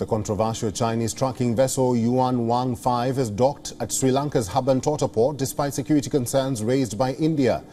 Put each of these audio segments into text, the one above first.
The controversial Chinese trucking vessel Yuan Wang 5 is docked at Sri Lanka's Hambantota Port despite security concerns raised by India.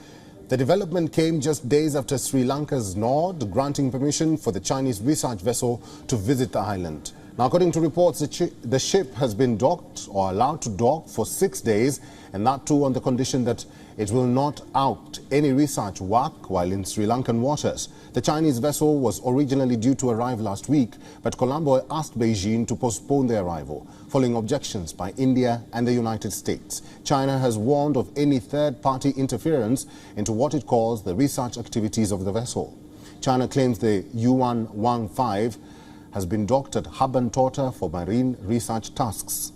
The development came just days after Sri Lanka's nod granting permission for the Chinese research vessel to visit the island. Now, according to reports, the ship has been docked or allowed to dock for 6 days, and that too on the condition that it will not out any research work while in Sri Lankan waters. The Chinese vessel was originally due to arrive last week, but Colombo asked Beijing to postpone their arrival, following objections by India and the United States. China has warned of any third-party interference into what it calls the research activities of the vessel. China claims the Yuan Wang 5 has been docked at Hambantota for marine research tasks.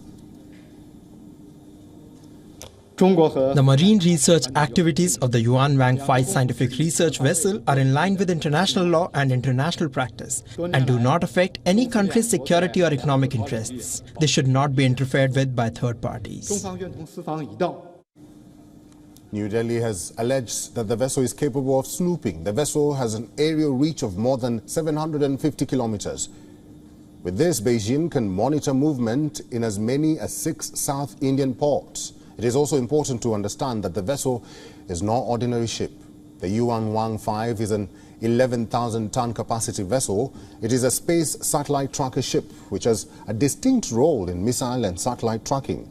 The marine research activities of the Yuan Wang 5 scientific research vessel are in line with international law and international practice and do not affect any country's security or economic interests. They should not be interfered with by third parties. New Delhi has alleged that the vessel is capable of snooping. The vessel has an aerial reach of more than 750 kilometers. With this, Beijing can monitor movement in as many as 6 South Indian ports. It is also important to understand that the vessel is no ordinary ship. The Yuan Wang 5 is an 11,000-ton capacity vessel. It is a space satellite tracker ship which has a distinct role in missile and satellite tracking.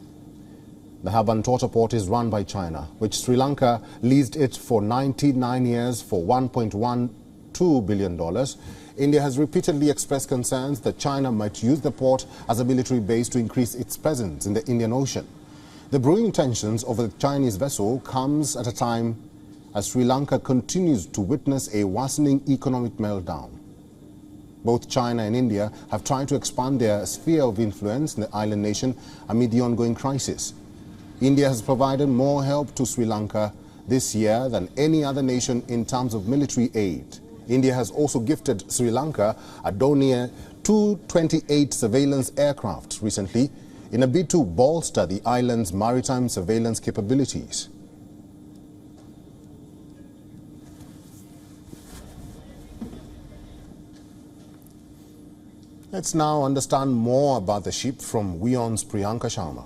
The Hambantota Port is run by China, which Sri Lanka leased it for 99 years for $1.12 billion. India has repeatedly expressed concerns that China might use the port as a military base to increase its presence in the Indian Ocean. The brewing tensions over the Chinese vessel comes at a time as Sri Lanka continues to witness a worsening economic meltdown. Both China and India have tried to expand their sphere of influence in the island nation amid the ongoing crisis. India has provided more help to Sri Lanka this year than any other nation in terms of military aid. India has also gifted Sri Lanka a Dornier Tu-28 surveillance aircraft recently in a bid to bolster the island's maritime surveillance capabilities. Let's now understand more about the ship from WION's Priyanka Sharma.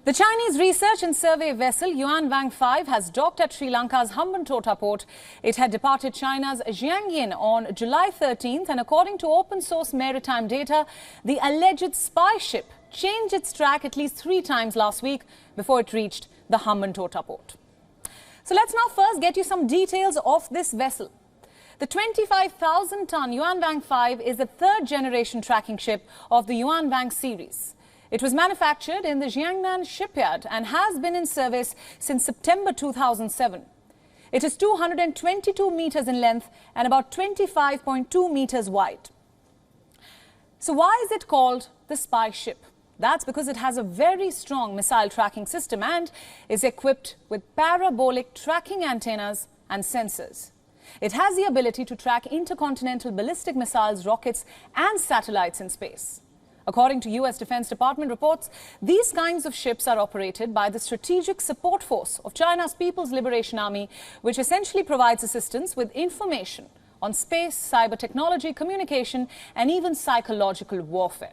The Chinese research and survey vessel Yuan Wang 5 has docked at Sri Lanka's Hambantota Port. It had departed China's Jiangyin on July 13th, and according to open-source maritime data, the alleged spy ship changed its track at least 3 times last week before it reached the Hambantota Port. So let's now first get you some details of this vessel. The 25,000-ton Yuan Wang 5 is the third-generation tracking ship of the Yuan Wang series. It was manufactured in the Jiangnan shipyard and has been in service since September 2007. It is 222 meters in length and about 25.2 meters wide. So why is it called the spy ship? That's because it has a very strong missile tracking system and is equipped with parabolic tracking antennas and sensors. It has the ability to track intercontinental ballistic missiles, rockets and satellites in space. According to U.S. Defense Department reports, these kinds of ships are operated by the Strategic Support Force of China's People's Liberation Army, which essentially provides assistance with information on space, cyber technology, communication, and even psychological warfare.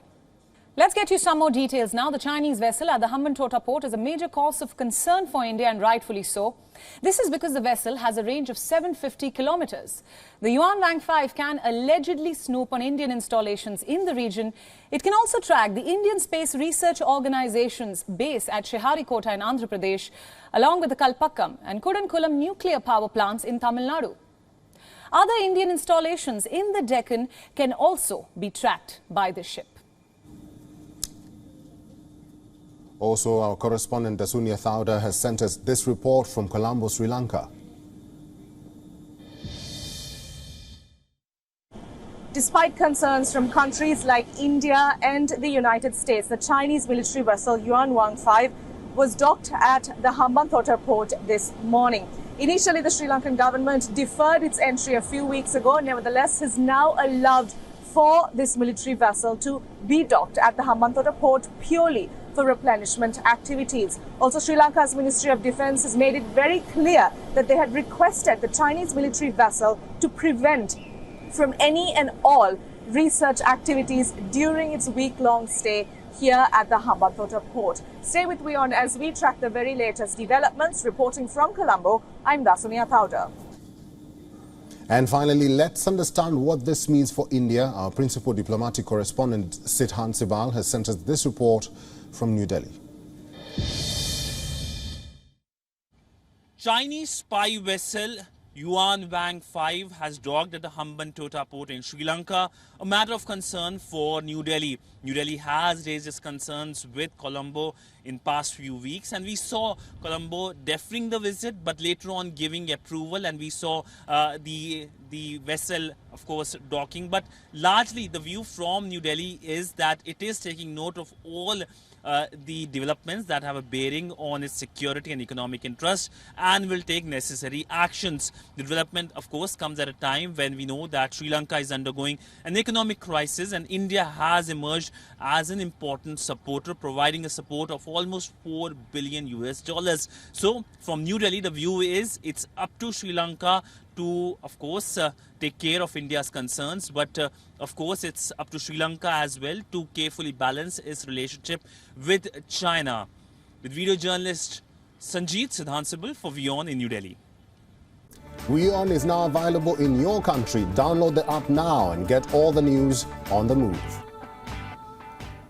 Let's get you some more details now. The Chinese vessel at the Hambantota Port is a major cause of concern for India, and rightfully so. This is because the vessel has a range of 750 kilometers. The Yuan Wang 5 can allegedly snoop on Indian installations in the region. It can also track the Indian Space Research Organization's base at Sriharikota in Andhra Pradesh, along with the Kalpakkam and Kudankulam nuclear power plants in Tamil Nadu. Other Indian installations in the Deccan can also be tracked by this ship. Also, our correspondent Dasunya Thauda has sent us this report from Colombo, Sri Lanka. Despite concerns from countries like India and the United States, the Chinese military vessel Yuan Wang 5 was docked at the Hambantota Port this morning. Initially, the Sri Lankan government deferred its entry a few weeks ago. Nevertheless, has now allowed for this military vessel to be docked at the Hambantota Port purely for replenishment activities. Also, Sri Lanka's Ministry of Defence has made it very clear that they had requested the Chinese military vessel to prevent from any and all research activities during its week-long stay here at the Hambantota Port. Stay with WION as we track the very latest developments. Reporting from Colombo, I'm Dasunia Powder. And finally, let's understand what this means for India. Our principal diplomatic correspondent, Sidhan Sibal, has sent us this report from New Delhi. Chinese spy vessel Yuan Wang 5 has docked at the Hambantota Port in Sri Lanka, a matter of concern for New Delhi. New Delhi has raised its concerns with Colombo in past few weeks, and we saw Colombo deferring the visit but later on giving approval, and we saw the vessel, of course, docking. But largely the view from New Delhi is that it is taking note of all the developments that have a bearing on its security and economic interest and will take necessary actions. The development, of course, comes at a time when we know that Sri Lanka is undergoing an economic crisis and India has emerged as an important supporter, providing a support of almost $4 billion US. So from New Delhi, the view is it's up to Sri Lanka to, of course, take care of India's concerns, but of course it's up to Sri Lanka as well to carefully balance its relationship with China. With video journalist Sanjeet Sidhansibal for WION in New Delhi. WION is now available in your country. Download the app now and get all the news on the move.